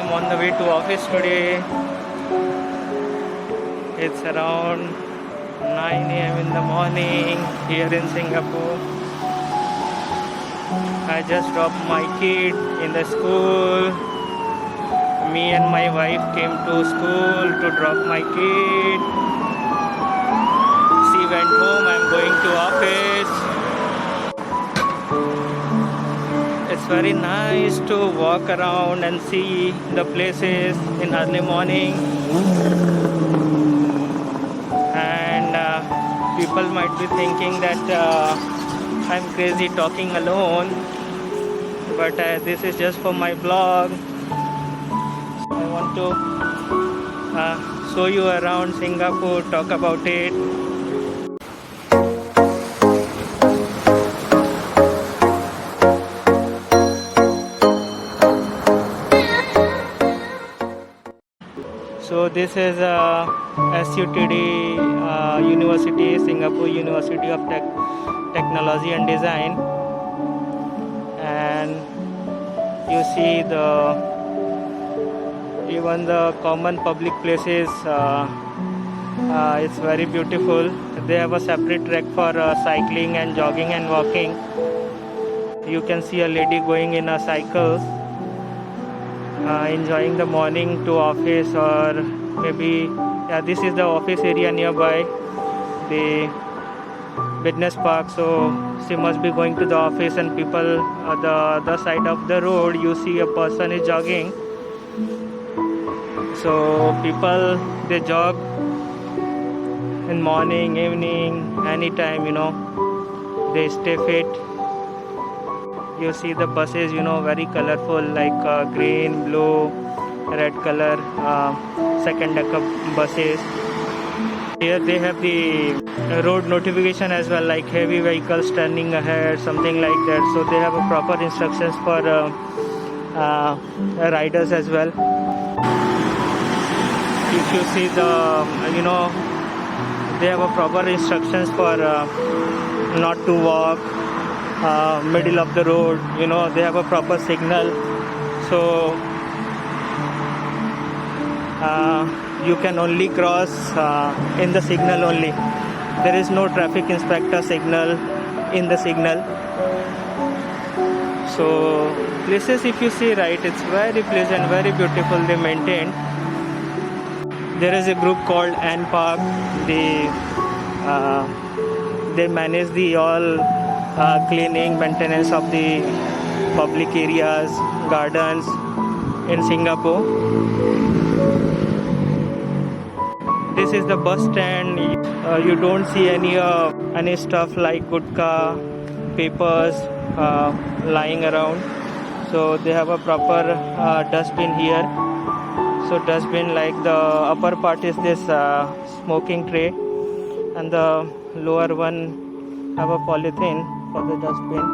am on the way to office today. It's around 9 a.m. in the morning here in Singapore. I just dropped my kid in the school. Me and my wife came to school to drop my kid. She went home. I'm going to office. It's very nice to walk around and see the places in early morning. And people might be thinking that I'm crazy talking alone, but this is just for my blog. I want to show you around Singapore, talk about it. So this is SUTD University, Singapore University of Technology and Design, and you see even the common public places. It's very beautiful. They have a separate track for cycling and jogging and walking. You can see a lady going in a cycle, enjoying the morning to office, or maybe this is the office area nearby, the business park. So she must be going to the office, and people on the other side of the road, you see a person is jogging. So people, they jog in morning, evening, anytime, they stay fit. You see the buses, very colorful, like green, blue, red color, second decker buses. Here they have the road notification as well, like heavy vehicles turning ahead, something like that. So they have a proper instructions for riders as well. If you see they have a proper instructions for not to walk middle of the road. They have a proper signal, so you can only cross in the signal only. There is no traffic inspector signal in the signal. So places, if you see, right, it's very pleasant, very beautiful. They maintain. There is a group called NPark. They manage the all cleaning, maintenance of the public areas, gardens in Singapore. This is the bus stand. You don't see any stuff like gutka, papers lying around. So they have a proper dustbin here. So dustbin, like the upper part is this smoking tray, and the lower one have a polythene for the dustbin.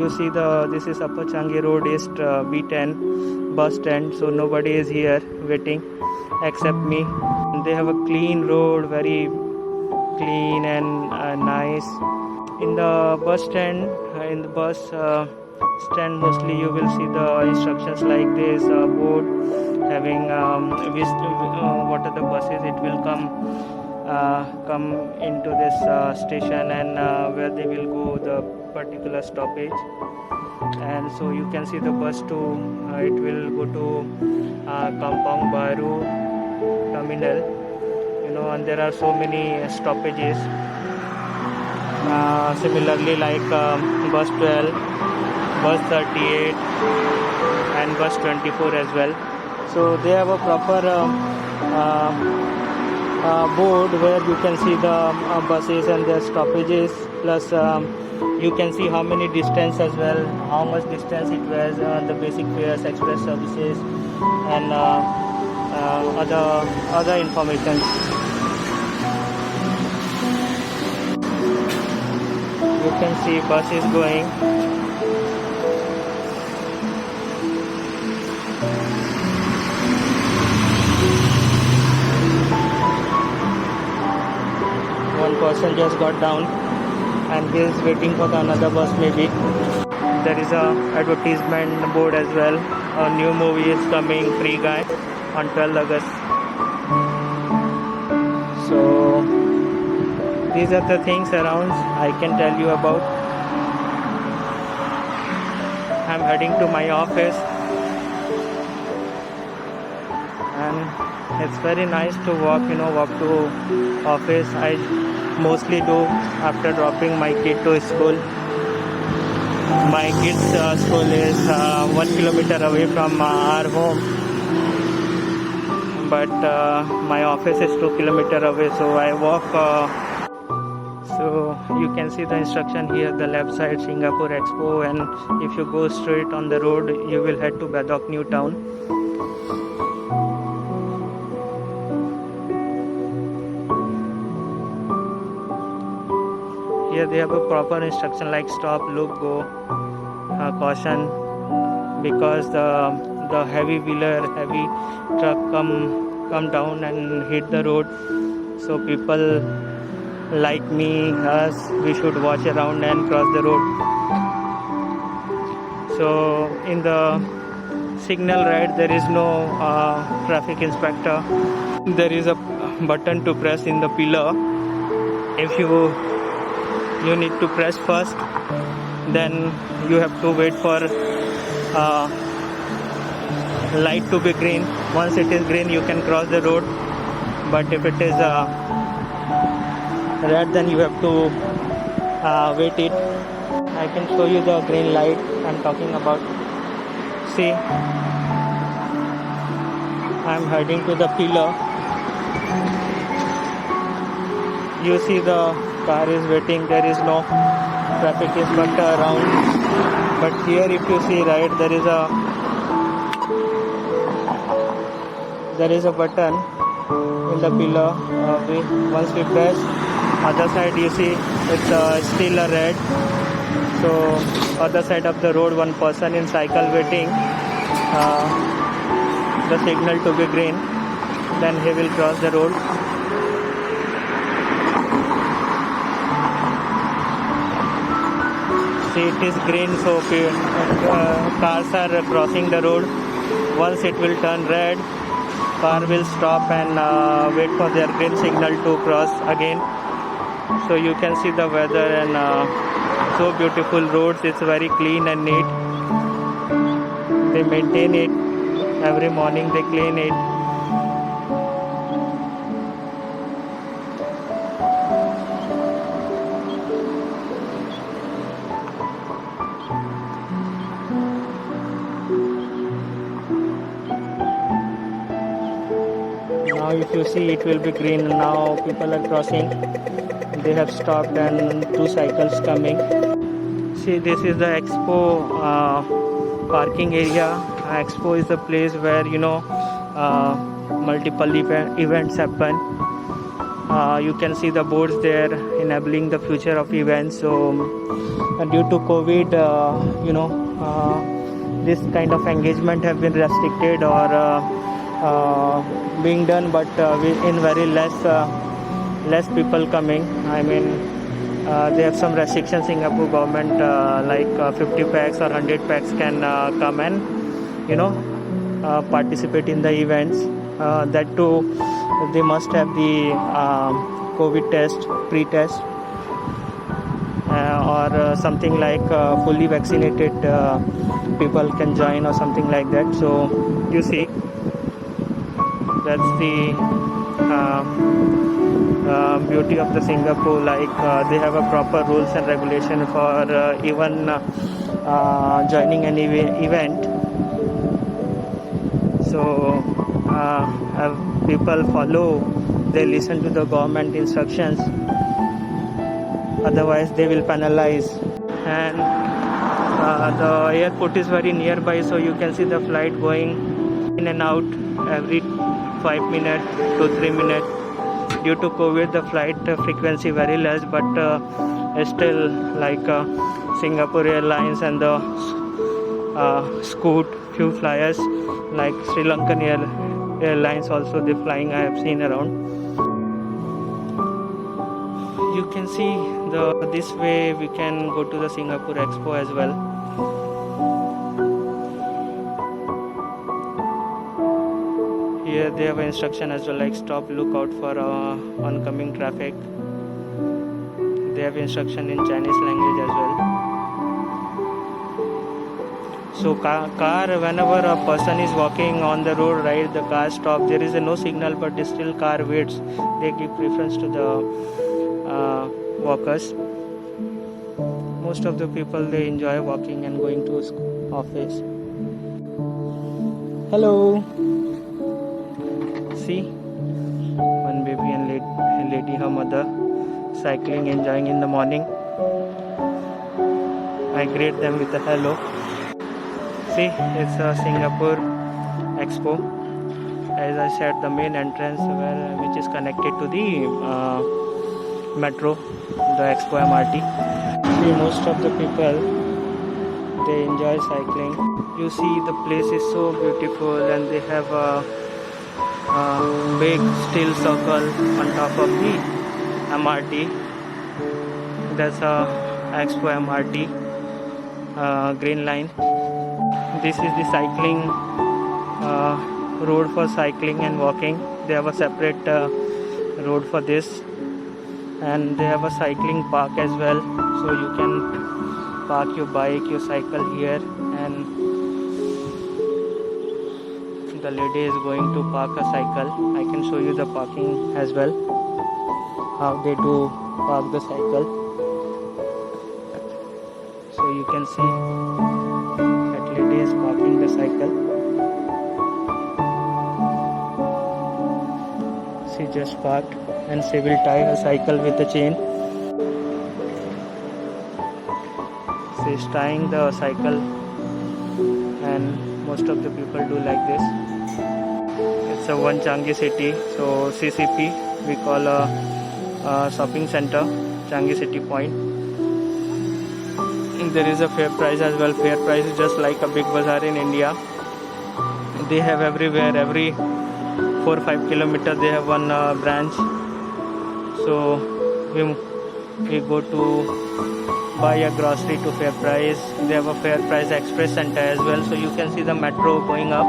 You see this is Upper Changi Road East B10 bus stand. So nobody is here waiting except me. They have a clean road, very clean and nice. In the bus stand, in the bus stand, mostly you will see the instructions like this board having what are the buses it will come into this station, and where they will go, the particular stoppage. And so you can see the bus too, it will go to Kampong Baru terminal, and there are so many stoppages. Similarly, like bus 12, bus 38 and bus 24 as well. So they have a proper board where you can see the buses and their stoppages, plus you can see how many distance as well, how much distance it was, the basic fares, express services, and other information. You can see buses going. One person just got down and he is waiting for the another bus maybe. There is a advertisement board as well. a new movie is coming, Free Guy, on 12th August. So these are the things around I can tell you about. I'm heading to my office, and it's very nice to walk to office. I mostly do after dropping my kid to school. My kid's school is 1 kilometer away from our home, but my office is 2 kilometer away, so I walk. So you can see the instruction here, the left side Singapore Expo, and if you go straight on the road, you will head to Badok New Town. Here they have a proper instruction like stop, look, go, caution, because the heavy truck come down and hit the road. So people like me, us, we should watch around and cross the road. So in the signal right, there is no traffic inspector. There is a button to press in the pillar. If you need to press first, then you have to wait for light to be green. Once it is green, you can cross the road, but if it is red, then you have to wait it. I can show you the green light I'm talking about. See, I'm heading to the pillar. You see the car is waiting, there is no traffic inspector around, but here if you see right, there is a button in the pillar. Once we press, other side you see it's still a red. So other side of the road, one person in cycle waiting the signal to be green, then he will cross the road. See, it is green, so cars are crossing the road. Once it will turn red, car will stop and wait for their green signal to cross again. So you can see the weather and so beautiful roads. It's very clean and neat. They maintain it every morning, they clean it. Now if you see, it will be green. Now people are crossing. They have stopped and two cycles coming. See, this is the Expo parking area. Expo is the place where multiple events happen. You can see the boards there enabling the future of events. So due to COVID, this kind of engagement have been restricted or being done, but in very less people coming. I mean, they have some restrictions. Singapore government like 50 packs or 100 packs can come and participate in the events. That too, they must have the COVID test, pre-test, or something like fully vaccinated people can join or something like that. So you see, that's the beauty of the Singapore. Like they have a proper rules and regulation for even joining any event. So people follow, they listen to the government instructions, otherwise they will penalize. And the airport is very nearby, so you can see the flight going in and out every 5 minutes to 3 minutes. Due to COVID, the flight frequency very less, but still like Singapore Airlines and the Scoot, few flyers like Sri Lankan Airlines also, they flying, I have seen around. You can see this way we can go to the Singapore Expo as well. Here they have instruction as well, like stop, look out for oncoming traffic. They have instruction in Chinese language as well. So car, whenever a person is walking on the road, right, the car stop. There is no signal, but still car waits. They give preference to the walkers. Most of the people, they enjoy walking and going to office. Hello. See, one baby and lady, her mother, cycling, enjoying in the morning. I greet them with a hello. See, it's a Singapore Expo. As I said, the main entrance which is connected to the metro, the Expo MRT. See, most of the people, they enjoy cycling. You see, the place is so beautiful, and they have a big steel circle on top of the MRT. That's a Expo MRT green line. This is the cycling road for cycling and walking. They have a separate road for this, and they have a cycling park as well, so you can park your bike, your cycle here, and the lady is going to park a cycle. I can show you the parking as well, how they do park the cycle. So you can see that lady is parking the cycle. She just parked, and she will tie her cycle with a chain. She is tying the cycle, and most of the people do like this. It's a one Changi City, so CCP we call a shopping center, Changi City Point. There is a fair price as well. Fair price is just like a big bazaar in India. They have everywhere, every 4-5 kilometers they have one branch. So we go to buy a grocery to fair price. They have a fair price express center as well, so you can see the metro going up.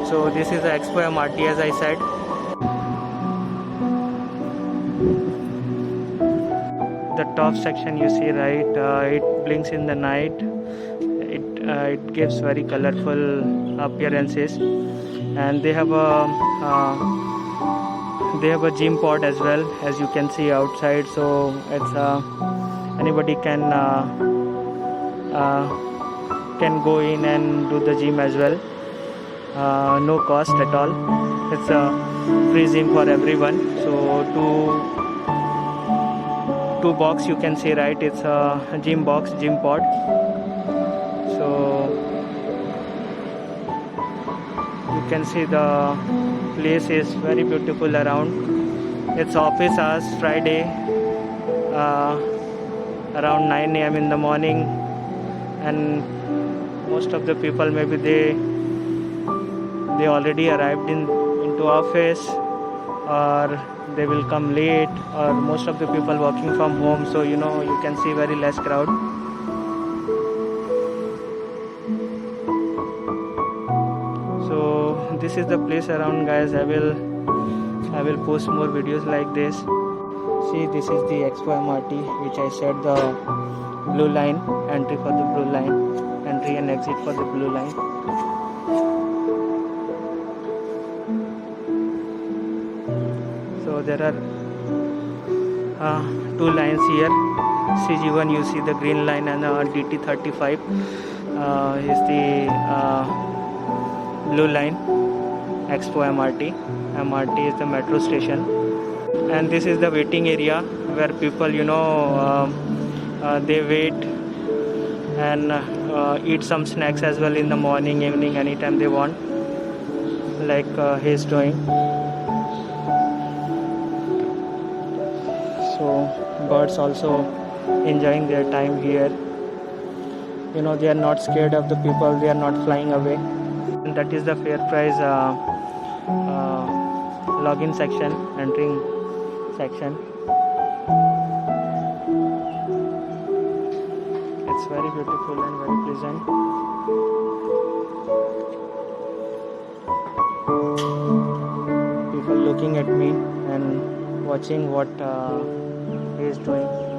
So this is the Expo MRT, as I said. The top section you see, right, it blinks in the night. It gives very colorful appearances, and they have a gym pod as well, as you can see outside. So it's anybody can go in and do the gym as well. No cost at all. It's a free gym for everyone. So two box you can see, right, it's a gym box, gym pod. So you can see the place is very beautiful around. It's office hours, Friday, around 9 a.m. in the morning, and most of the people, maybe they already arrived into office, or they will come late, or most of the people working from home, so you can see very less crowd. So this is the place around, guys. I will post more videos like this. See, this is the Expo MRT, which I said, the blue line, entry for the blue line, entry and exit for the blue line. So there are two lines here. CG1, you see the green line, and DT35 is the blue line. Expo MRT. MRT is the metro station, and this is the waiting area where people, they wait and eat some snacks as well in the morning, evening, anytime they want, like he's doing. So birds also enjoying their time here. They are not scared of the people. They are not flying away. And that is the fair price login section, entering section. It's very beautiful and very pleasant. People looking at me and watching what he is doing.